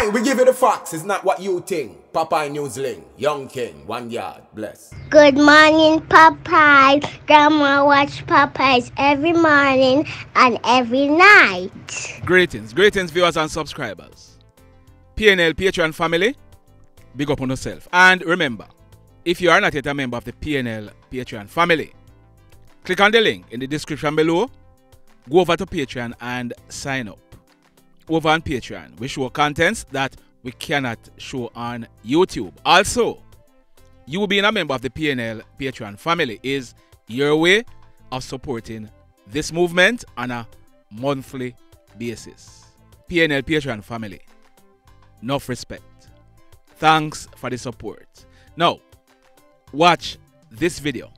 Aye, we give you the facts. It's not what you think. Popeye Newsling, Young King, 1 yard, bless. Good morning, Popeye. Grandma watch Popeyes every morning and every night. Greetings viewers and subscribers. PNL Patreon family, big up on yourself. And remember, if you are not yet a member of the PNL Patreon family, click on the link in the description below, go over to Patreon and sign up. Over on Patreon, we show contents that we cannot show on YouTube. Also, you being a member of the PNL Patreon family is your way of supporting this movement on a monthly basis. PNL Patreon family, enough respect. Thanks for the support. Now, watch this video.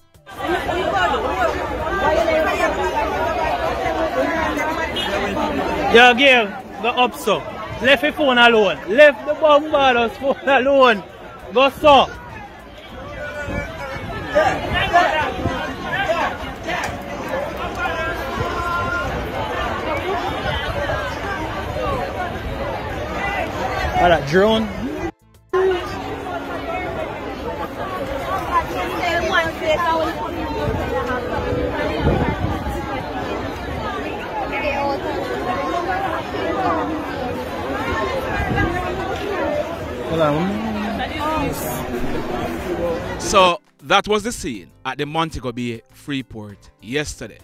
Yo, Gail, go up so. Left your phone alone. Left the bombardos phone alone. Go so. Alright, drone. So that was the scene at the Montego Bay Freeport yesterday.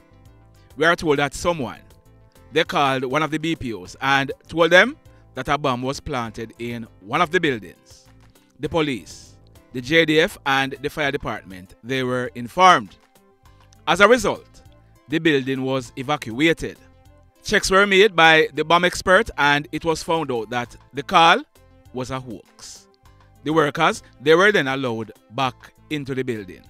We are told that someone, they called one of the BPOs and told them that a bomb was planted in one of the buildings. The police, the JDF and the fire department, they were informed. As a result, the building was evacuated. Checks were made by the bomb expert and it was found out that the call was a hoax. The workers, they were then allowed back into the building.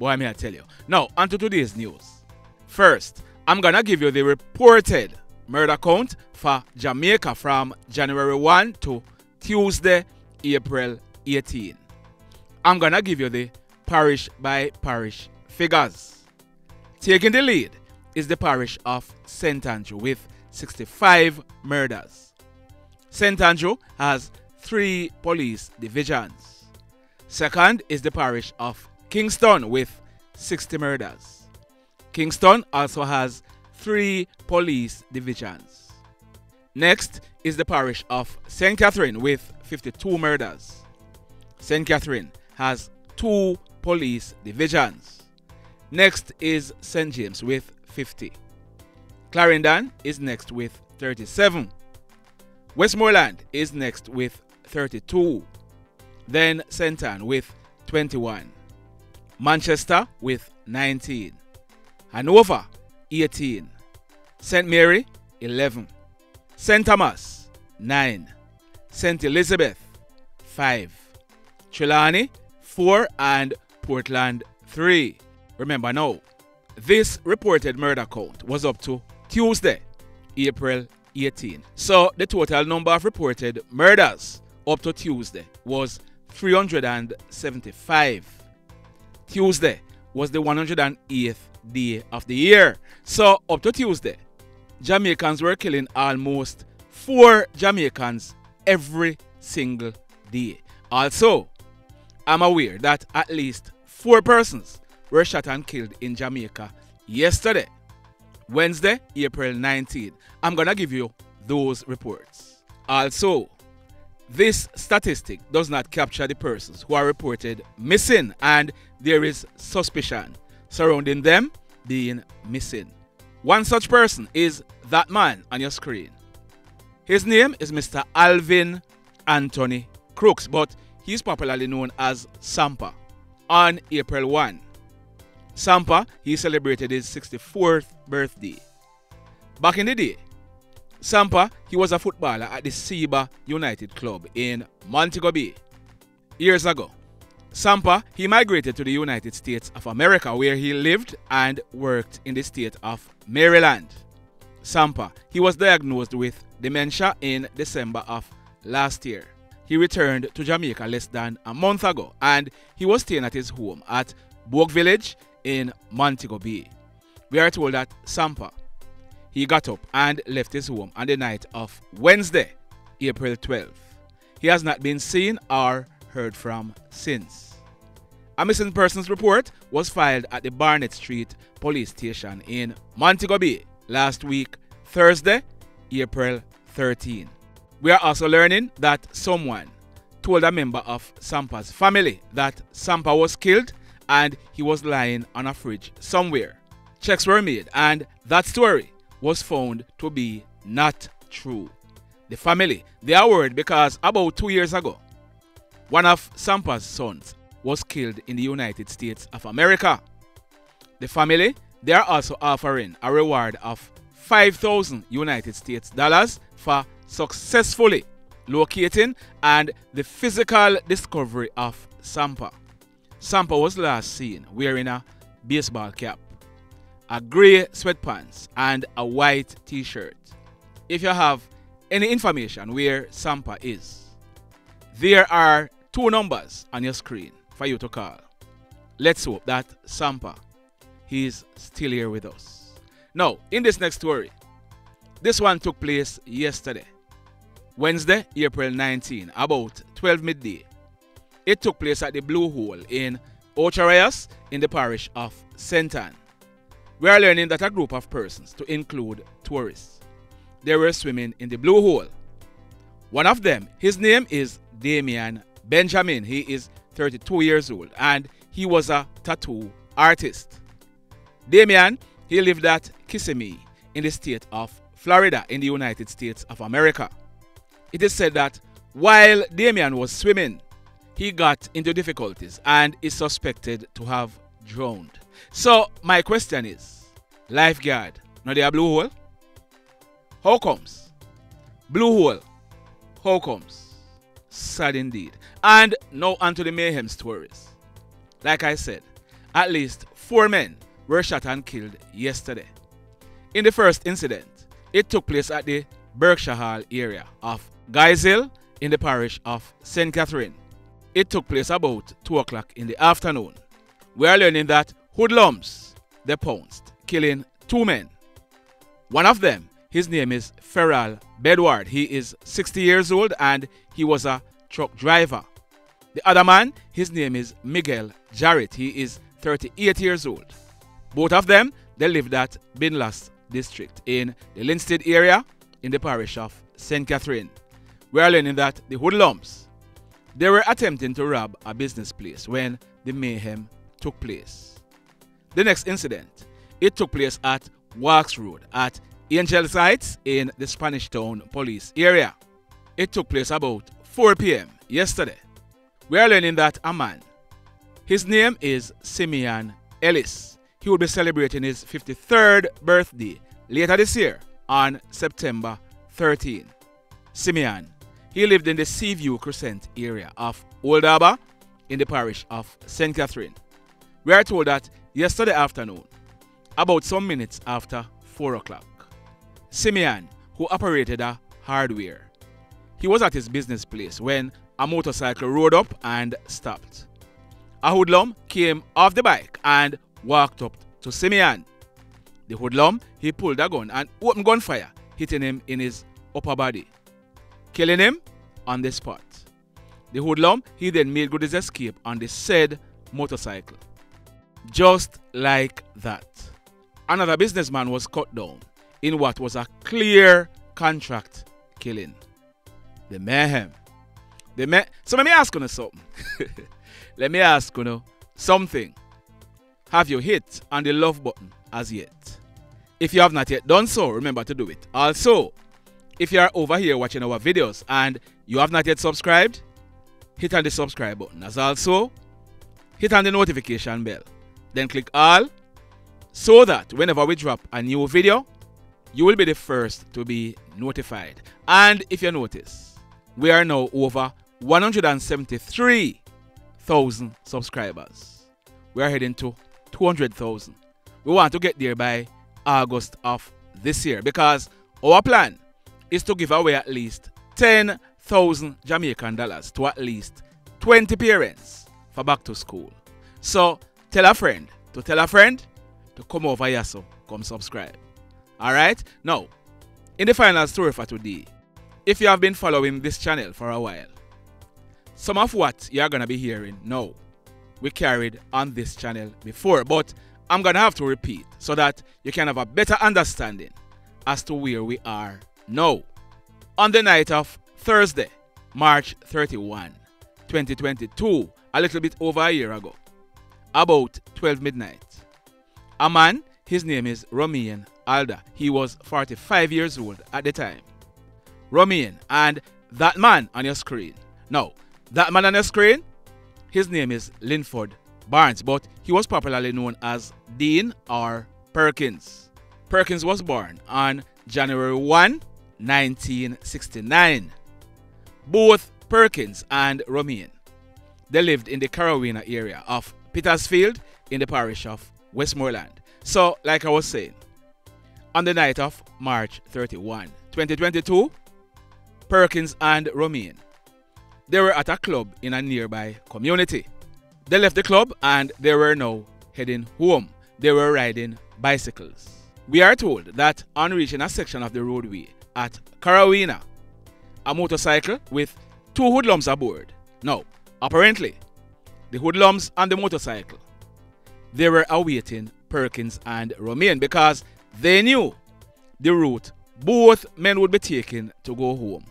Boy, may I tell you. Now, on to today's news. First, I'm gonna give you the reported murder count for Jamaica from January 1 to Tuesday, April 18. I'm gonna give you the parish by parish figures. Taking the lead is the parish of St. Andrew with 65 murders. St. Andrew has 3 police divisions. Second is the parish of Kingston with 60 murders. Kingston also has 3 police divisions. Next is the parish of St. Catherine with 52 murders. St. Catherine has 2 police divisions. Next is St. James with 50. Clarendon is next with 37. Westmoreland is next with 32. Then St. Anne with 21. Manchester with 19. Hanover 18. St. Mary 11. St. Thomas 9. St. Elizabeth 5. Trelawney 4 and Portland 3. Remember now, this reported murder count was up to Tuesday, April 18. So the total number of reported murders up to Tuesday was 375. Tuesday was the 108th day of the year. So up to Tuesday, Jamaicans were killing almost 4 Jamaicans every single day. Also, I'm aware that at least 4 persons were shot and killed in Jamaica yesterday, Wednesday, April 19. I'm gonna give you those reports. Also, this statistic does not capture the persons who are reported missing, and there is suspicion surrounding them being missing. One such person is that man on your screen. His name is Mr. Alvin Anthony Crooks, but he's popularly known as Sampa. On April 1, Sampa, he celebrated his 64th birthday. Back in the day, Sampa, he was a footballer at the Seba United Club in Montego Bay. Years ago, Sampa, he migrated to the United States of America, where he lived and worked in the state of Maryland. Sampa, he was diagnosed with dementia in December of last year. He returned to Jamaica less than a month ago, and he was staying at his home at Bogue Village in Montego Bay. We are told that Sampa, he got up and left his home on the night of Wednesday, April 12th. He has not been seen or heard from since. A missing persons report was filed at the Barnett Street Police Station in Montego Bay last week, Thursday, April 13. We are also learning that someone told a member of Sampa's family that Sampa was killed and he was lying on a fridge somewhere. Checks were made and that story was found to be not true. The family, they are worried because about 2 years ago, one of Sampa's sons was killed in the United States of America. The family, they are also offering a reward of 5,000 United States dollars for successfully locating and the physical discovery of Sampa. Sampa was last seen wearing a baseball cap, a grey sweatpants and a white t-shirt. If you have any information where Sampa is, there are 2 numbers on your screen for you to call. Let's hope that Sampa, he's still here with us. Now, in this next story, this one took place yesterday, Wednesday, April 19, about 12 midday. It took place at the Blue Hole in Ocharayas in the parish of St. Ann. We are learning that a group of persons, to include tourists, they were swimming in the Blue Hole. One of them, his name is Damian Benjamin. He is 32 years old and he was a tattoo artist. Damian, he lived at Kissimmee in the state of Florida in the United States of America. It is said that while Damian was swimming, he got into difficulties and is suspected to have drowned. So my question is, lifeguard, now they are Blue Hole? How comes? Blue Hole, how comes? Sad indeed. And now onto the mayhem stories. Like I said, at least 4 men were shot and killed yesterday. In the first incident, it took place at the Berkshire Hall area of Guyshill in the parish of St. Catherine. It took place about 2 o'clock in the afternoon. We are learning that Hoodlums, they pounced, killing 2 men. One of them, his name is Ferrol Bedward. He is 60 years old and he was a truck driver. The other man, his name is Miguel Jarrett. He is 38 years old. Both of them, they lived at Binlas district in the Lyndford area in the parish of St. Catherine. We are learning that the Hoodlums, they were attempting to rob a business place when the mayhem took place. The next incident, it took place at Walks Road at Angel Sites in the Spanish Town police area. It took place about 4 p.m. yesterday. We are learning that a man, his name is Simeon Ellis. He will be celebrating his 53rd birthday later this year on September 13. Simeon, he lived in the Seaview Crescent area of Old Harbour in the parish of St. Catherine. We are told that yesterday afternoon, about some minutes after 4 o'clock, Simeon, who operated a hardware, he was at his business place when a motorcycle rode up and stopped. A hoodlum came off the bike and walked up to Simeon. The hoodlum, he pulled a gun and opened gunfire, hitting him in his upper body, killing him on the spot. The hoodlum, he then made good his escape on the said motorcycle. Just like that, another businessman was cut down in what was a clear contract killing. The mayhem. So let me ask you something. Let me ask you something. Have you hit on the love button as yet? If you have not yet done so, remember to do it. Also, if you are over here watching our videos and you have not yet subscribed, hit on the subscribe button. As also, hit on the notification bell. Then click all so that whenever we drop a new video, you will be the first to be notified. And if you notice, we are now over 173,000 subscribers. We are heading to 200,000. We want to get there by August of this year because our plan is to give away at least 10,000 Jamaican dollars to at least 20 parents for back to school. So tell a friend to come over here, so come subscribe. Alright, now in the final story for today, if you have been following this channel for a while, some of what you're going to be hearing now, we carried on this channel before, but I'm going to have to repeat so that you can have a better understanding as to where we are now. On the night of Thursday, March 31, 2022, a little bit over a year ago, about 12 midnight, a man, his name is Romain Alda. He was 45 years old at the time. Romain, and that man on your screen. Now, that man on your screen, his name is Lyndford Barnes, but he was popularly known as Dean or Perkins. Perkins was born on January 1, 1969. Both Perkins and Romain, they lived in the Carolina area of Petersfield in the parish of Westmoreland. So, like I was saying, on the night of March 31, 2022, Perkins and Romain, they were at a club in a nearby community. They left the club and they were now heading home. They were riding bicycles. We are told that on reaching a section of the roadway at Carolina, a motorcycle with two hoodlums aboard. Now, apparently, the hoodlums and the motorcycle, they were awaiting Perkins and Romain because they knew the route both men would be taking to go home.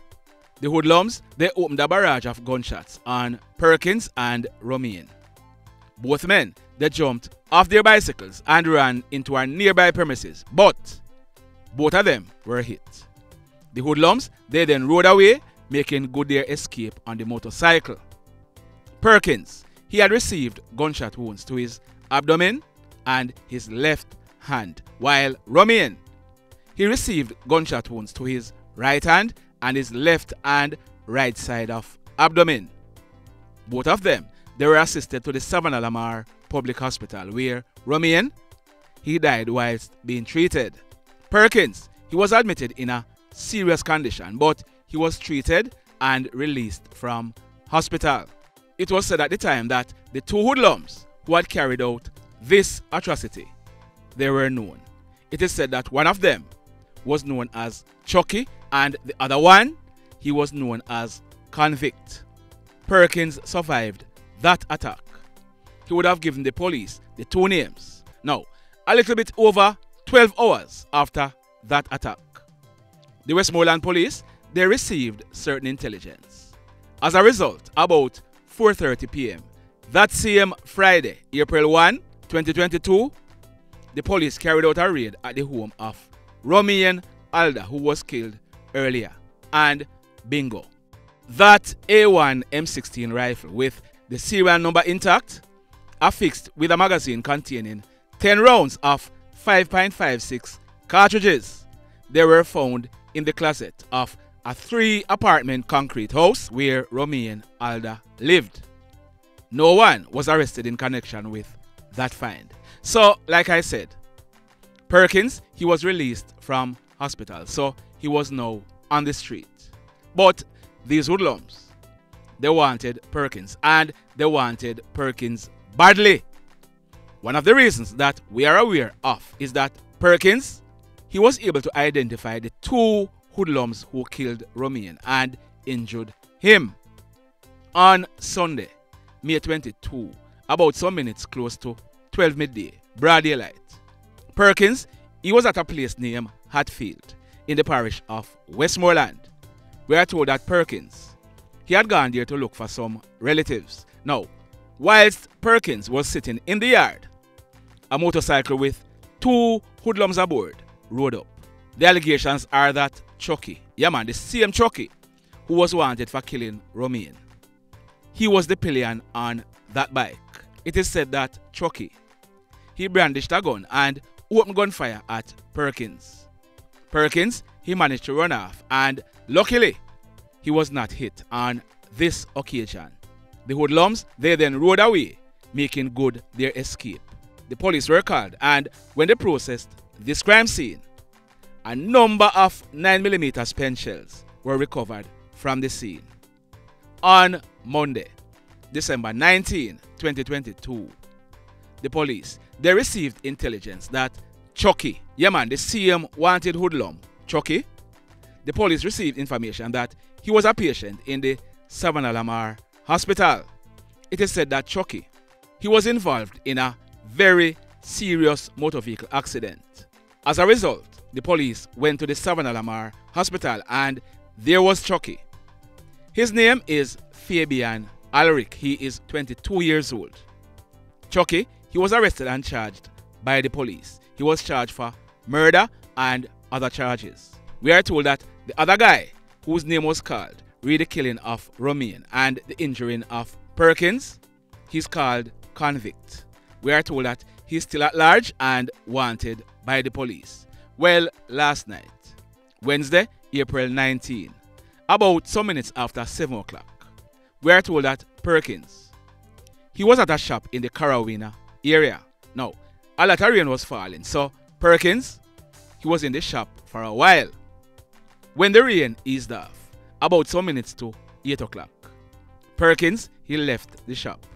The hoodlums, they opened a barrage of gunshots on Perkins and Romain. Both men, they jumped off their bicycles and ran into our nearby premises, but both of them were hit. The hoodlums, they then rode away, making good their escape on the motorcycle. Perkins, he had received gunshot wounds to his abdomen and his left hand, while Romain, he received gunshot wounds to his right hand and his left and right side of abdomen. Both of them, they were assisted to the Savannah Lamar Public Hospital, where Romain, he died whilst being treated. Perkins, he was admitted in a serious condition, but he was treated and released from hospital. It was said at the time that the two hoodlums who had carried out this atrocity, they were known. It is said that one of them was known as Chucky and the other one, he was known as Convict. Perkins survived that attack. He would have given the police the two names. Now, a little bit over 12 hours after that attack, the Westmoreland police, they received certain intelligence. As a result, about 4:30 p.m. that same Friday, April 1, 2022, the police carried out a raid at the home of Romain Alda, who was killed earlier, and bingo, that A1 M16 rifle with the serial number intact, affixed with a magazine containing 10 rounds of 5.56 cartridges, they were found in the closet of a 3-apartment concrete house where Romain Alda lived. No one was arrested in connection with that find. So, like I said, Perkins, he was released from hospital, so he was now on the street. But these hoodlums, they wanted Perkins, and they wanted Perkins badly. One of the reasons that we are aware of is that Perkins, he was able to identify the two hoodlums who killed Romain and injured him. On Sunday, May 22, about some minutes close to 12 midday, broad daylight, Perkins, he was at a place named Hatfield in the parish of Westmoreland. We are told that Perkins, he had gone there to look for some relatives. Now, whilst Perkins was sitting in the yard, a motorcycle with two hoodlums aboard rode up. The allegations are that Chucky, yeah man, the same Chucky who was wanted for killing Romain, he was the pillion on that bike. It is said that Chucky, he brandished a gun and opened gunfire at Perkins. Perkins, he managed to run off, and luckily, he was not hit on this occasion. The hoodlums, they then rode away, making good their escape. The police were called, and when they processed this crime scene, a number of 9mm pen shells were recovered from the scene. On Monday, December 19, 2022, the police, they received intelligence that Chucky, yeah man, the same wanted hoodlum, Chucky, the police received information that he was a patient in the Savannah Lamar Hospital. It is said that Chucky, he was involved in a very serious motor vehicle accident. As a result, the police went to the Savannah Lamar Hospital and there was Chucky. His name is Fabian Alric. He is 22 years old. Chucky, he was arrested and charged by the police. He was charged for murder and other charges. We are told that the other guy, whose name was called, read the killing of Romain and the injuring of Perkins, he's called convict. We are told that he's still at large and wanted by the police. Well, last night, Wednesday, April 19, about some minutes after 7 o'clock, we are told that Perkins, he was at a shop in the Carolina area. Now, a lot of rain was falling, so Perkins, he was in the shop for a while. When the rain eased off, about some minutes to 8 o'clock, Perkins, he left the shop.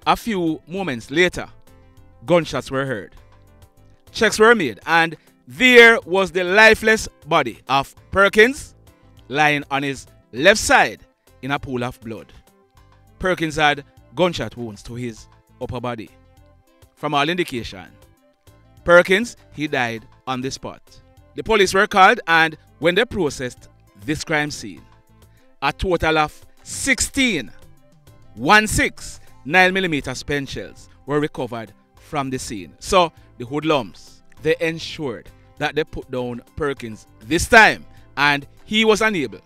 A few moments later, gunshots were heard. Checks were made and there was the lifeless body of Perkins lying on his left side in a pool of blood. Perkins had gunshot wounds to his upper body. From all indication, Perkins, he died on the spot. The police were called and when they processed this crime scene, a total of 16 9mm spent shells were recovered from the scene. So the hoodlums, they ensured that they put down Perkins this time and he was unable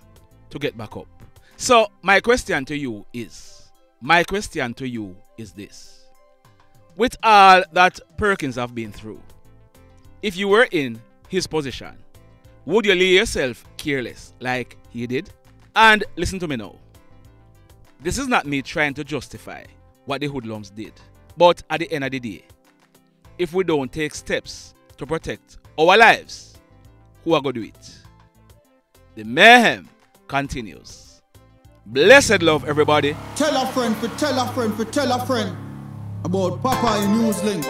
to get back up. So my question to you is this. With all that Perkins have been through, if you were in his position, would you lay yourself careless like he did? And listen to me now. This is not me trying to justify what the hoodlums did. But at the end of the day, if we don't take steps to protect our lives, who are going to do it? The mayhem continues. Blessed love, everybody. Tell a friend for tell a friend for tell a friend about Popeye Newslink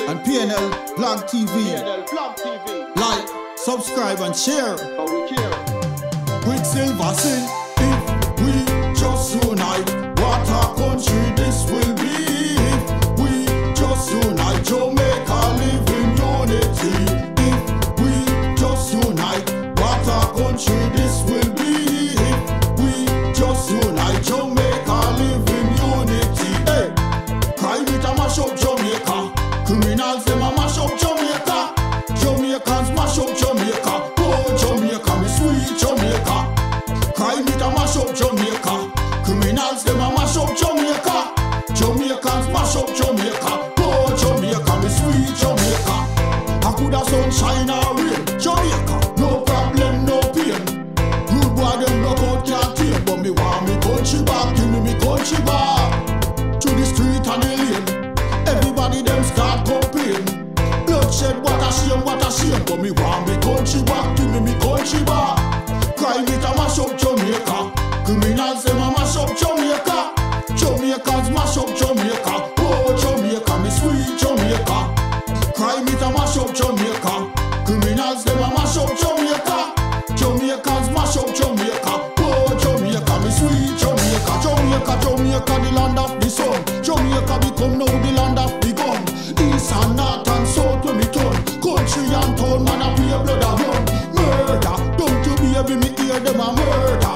and PNL Blog TV. Like, subscribe and share. Quicksilver sing, if we just unite, what a country this will be. If we just unite, Jamaica live in unity. If we just unite, what a country this will be. If we just unite, Jamaica live in unity. Hey, crime it a mash up Jamaica. Criminals them a mash up Jamaica. Jamaicans mash up Jamaica. Oh Jamaica, me sweet Jamaica. Crime it a mash up Jamaica. Criminals them a mash up Jamaica. Jamaicans mash up Jamaica. Oh Jamaica, me sweet Jamaica. I coulda sunshine or rain. Jamaica, no problem, no pain. Rude boy them knock out can't tame, but me want me country back. Give me country back. To the street and the lane, everybody them start complain. Bloodshed, what a shame, but me want me country back. Give me country back. Crime it a mash up Jamaica. Criminals them a mash up Jamaica. Jamaicans mash up Jamaica. Oh Jamaica, me sweet Jamaica. Crime it a mash up Jamaica. Criminals them a mash up Jamaica. Jamaicans mash up Jamaica. Oh Jamaica, me sweet Jamaica. Jamaica, the land of the sun. Jamaica become now the land of the gun. East and north and south when we turn. Country and town man a pay blood a run. Murder, don't you baby me hear them a murder.